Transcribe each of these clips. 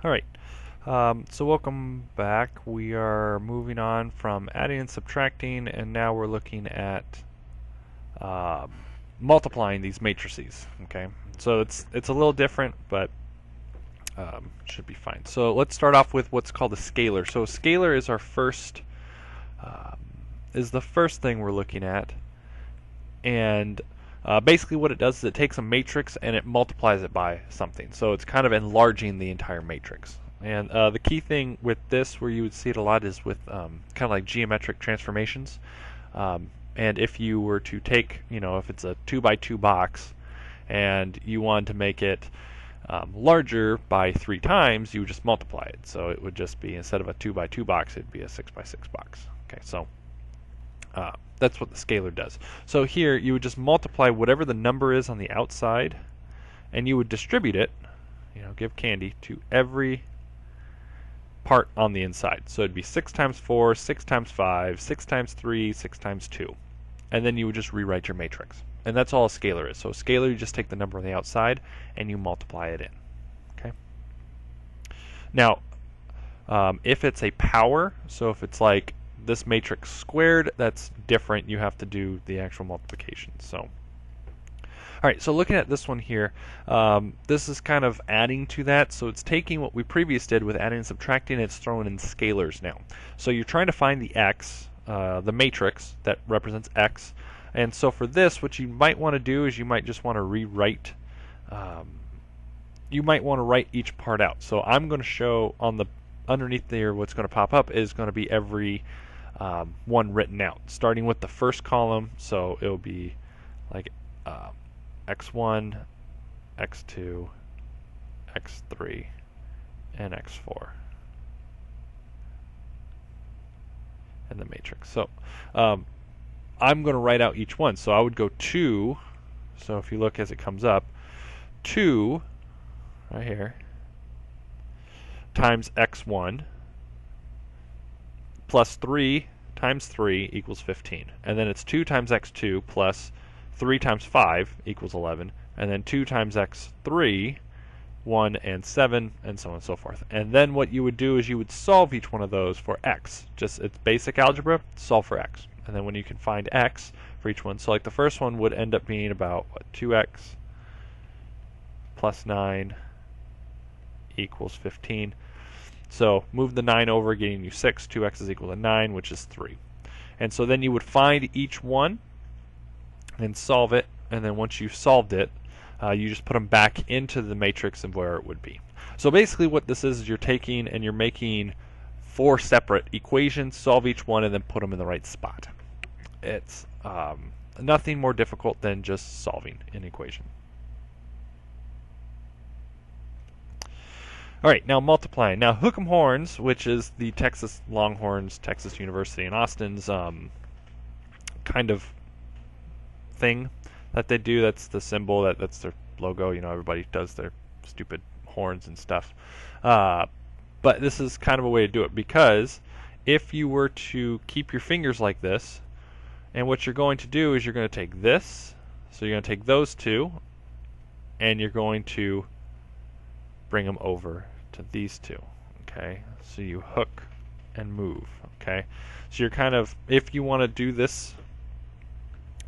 Alright, so welcome back. We are moving on from adding and subtracting, and now we're looking at uh, multiplying these matrices. Okay, so it's a little different, but should be fine. So let's start off with what's called a scalar. So a scalar is our first is the first thing we're looking at, and basically what it does is it takes a matrix and it multiplies it by something. So it's kind of enlarging the entire matrix. And the key thing with this, where you would see it a lot, is with kind of like geometric transformations. And if you were to take, if it's a 2 by 2 box and you wanted to make it larger by 3 times, you would just multiply it. So it would just be, instead of a 2 by 2 box, it'd be a 6 by 6 box. Okay, so that's what the scalar does. So here you would just multiply whatever the number is on the outside, and you would distribute it, give candy to every part on the inside. So it'd be 6 times 4, 6 times 5, 6 times 3, 6 times 2. And then you would just rewrite your matrix. And that's all a scalar is. So a scalar, you just take the number on the outside and you multiply it in. Okay. Now, if it's a power, so if it's like this matrix squared, that's different. You have to do the actual multiplication. So, all right, so looking at this one here, this is kind of adding to that. So it's taking what we previously did with adding and subtracting, it's throwing in scalars now. So you're trying to find the x, the matrix that represents x. And so for this, what you might want to do is you might just want to rewrite, you might want to write each part out. So I'm going to show on the underneath there, what's going to pop up is going to be every one written out, starting with the first column. So it'll be like x1, x2, x3, and x4, and the matrix. So I'm going to write out each one. So I would go 2, so if you look as it comes up, 2 right here times x1 plus 3 times 3 equals 15. And then it's 2 times x2 plus 3 times 5 equals 11. And then 2 times x3, 1 and 7, and so on and so forth. And then what you would do is you would solve each one of those for x. Just, it's basic algebra, solve for x. And then when you can find x for each one, so like the first one would end up being about, 2x plus 9 equals 15. So move the 9 over, getting you 6. 2x is equal to 9, which is 3. And so then you would find each one and solve it. And then once you've solved it, you just put them back into the matrix of where it would be. So basically what this is you're taking and you're making 4 separate equations, solve each one, and then put them in the right spot. It's nothing more difficult than just solving an equation. All right, now multiplying. Now Hook 'em Horns, which is the Texas Longhorns, Texas University in Austin's kind of thing that they do. That's the symbol, that's their logo. Everybody does their stupid horns and stuff. But this is kind of a way to do it, because if you were to keep your fingers like this, and what you're going to do is you're going to take this, so you're going to take those two, and you're going to bring them over to these two. Okay, so you hook and move. Okay, so you're kind of, if you want to do this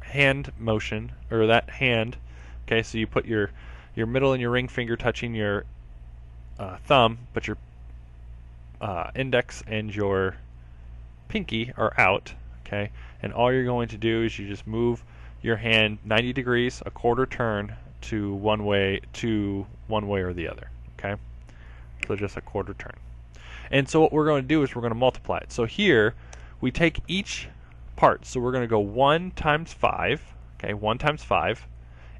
hand motion, or that hand, okay, so you put your middle and your ring finger touching your thumb, but your index and your pinky are out. Okay, and all you're going to do is you just move your hand 90 degrees, a quarter turn, to one way or the other. Okay, so just a quarter turn. And so what we're going to do is we're going to multiply it. So here we take each part. So we're going to go 1 times 5, okay, 1 times 5,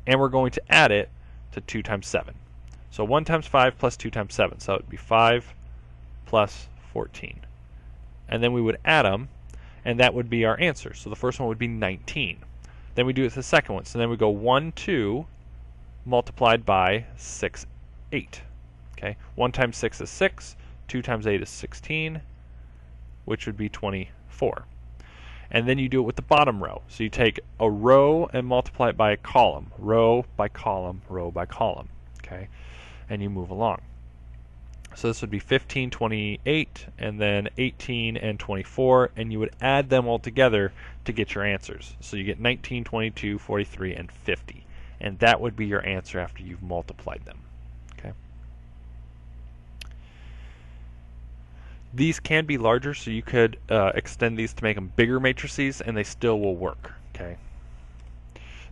and we're going to add it to 2 times 7. So 1 times 5 plus 2 times 7, so it would be 5 plus 14. And then we would add them, and that would be our answer. So the first one would be 19. Then we do it to the second one. So then we go 1, 2 multiplied by 6, 8. Okay, 1 times 6 is 6, 2 times 8 is 16, which would be 24. And then you do it with the bottom row. So you take a row and multiply it by a column, row by column, row by column. Okay, and you move along. So this would be 15, 28, and then 18 and 24, and you would add them all together to get your answers. So you get 19, 22, 43, and 50. And that would be your answer after you've multiplied them. Okay. These can be larger, so you could extend these to make them bigger matrices, and they still will work. Okay.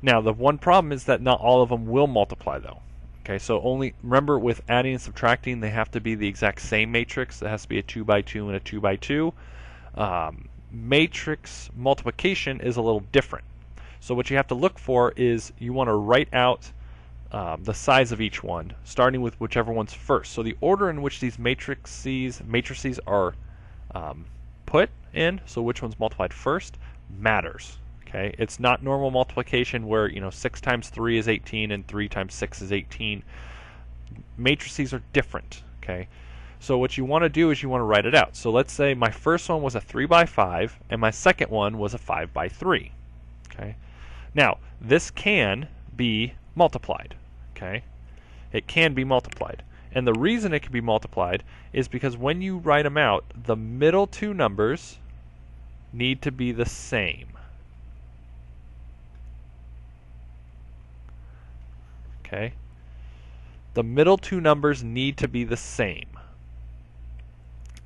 Now, the one problem is that not all of them will multiply, though. Okay, so only remember with adding and subtracting, they have to be the exact same matrix. It has to be a 2 by 2 and a 2 by 2. Matrix multiplication is a little different. So what you have to look for is you want to write out the size of each one, starting with whichever one's first. So the order in which these matrices are put in, so which one's multiplied first, matters. Okay, it's not normal multiplication where 6 times 3 is 18 and 3 times 6 is 18. Matrices are different. Okay, so what you want to do is you want to write it out. So let's say my first one was a 3 by 5 and my second one was a 5 by 3. Okay, now this can be multiplied. Okay, it can be multiplied, and the reason it can be multiplied is because when you write them out, the middle two numbers need to be the same. Okay, the middle two numbers need to be the same.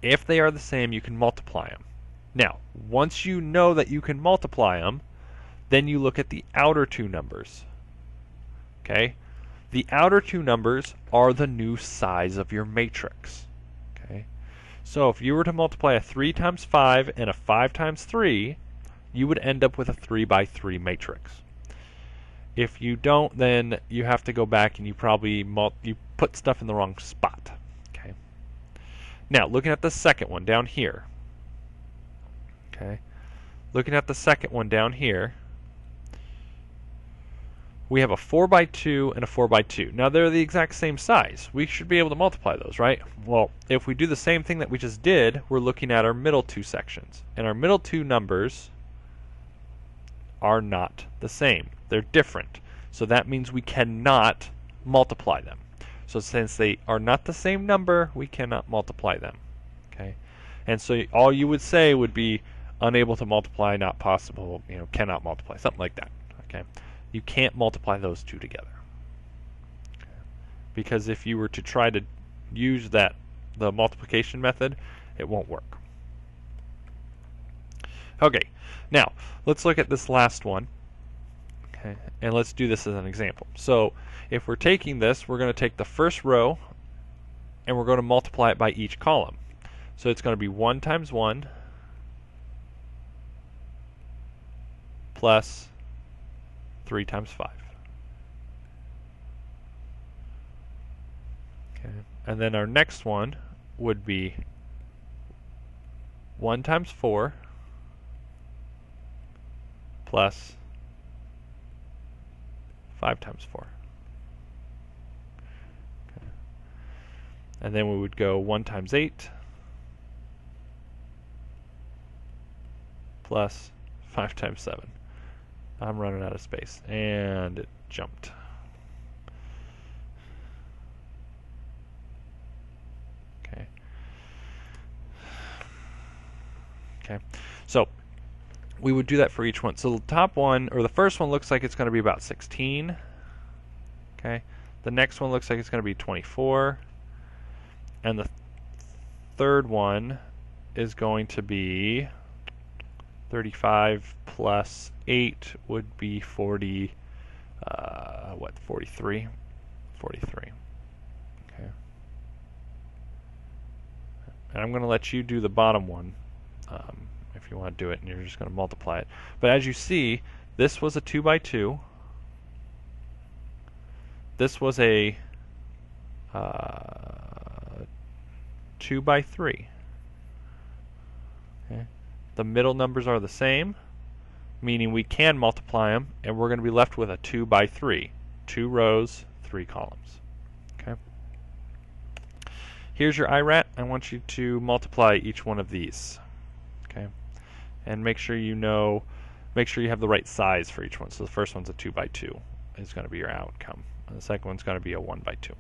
If they are the same, you can multiply them. Now, once you know that you can multiply them, then you look at the outer two numbers. Okay, the outer two numbers are the new size of your matrix. Okay, so if you were to multiply a 3 times 5 and a 5 times 3, you would end up with a 3 by 3 matrix. If you don't, then you have to go back and you probably put stuff in the wrong spot. Okay. Now, looking at the second one down here. Okay. Looking at the second one down here, we have a 4 by 2 and a 4 by 2. Now, they're the exact same size. We should be able to multiply those, right? Well, if we do the same thing that we just did, we're looking at our middle two sections. And our middle two numbers are not the same. They're different. So that means we cannot multiply them. So since they are not the same number, we cannot multiply them. Okay? And so all you would say would be unable to multiply, not possible, cannot multiply, something like that. Okay? You can't multiply those two together. Okay? Because if you were to try to use the multiplication method, it won't work. Okay, now let's look at this last one. Okay, and let's do this as an example. So if we're taking this, we're going to take the first row and we're going to multiply it by each column. So it's going to be 1 times 1 plus 3 times 5. Okay, and then our next one would be 1 times 4 plus 5 times 4. Okay. And then we would go 1 times 8 plus 5 times 7. I'm running out of space, and it jumped. Okay. Okay. So we would do that for each one. So the top one, or the first one, looks like it's going to be about 16. Okay. The next one looks like it's going to be 24. And the third one is going to be 35 plus 8 would be 40, 43? 43. Okay. And I'm going to let you do the bottom one. If you want to do it, and you're just going to multiply it. But as you see, this was a 2 by 2. This was a 2 by 3. Okay. The middle numbers are the same, meaning we can multiply them, and we're going to be left with a 2 by 3. 2 rows, 3 columns. Okay. Here's your IRAT. I want you to multiply each one of these. Okay. And make sure you have the right size for each one. So the first one's a 2 by 2. It's going to be your outcome. And the second one's going to be a 1 by 2.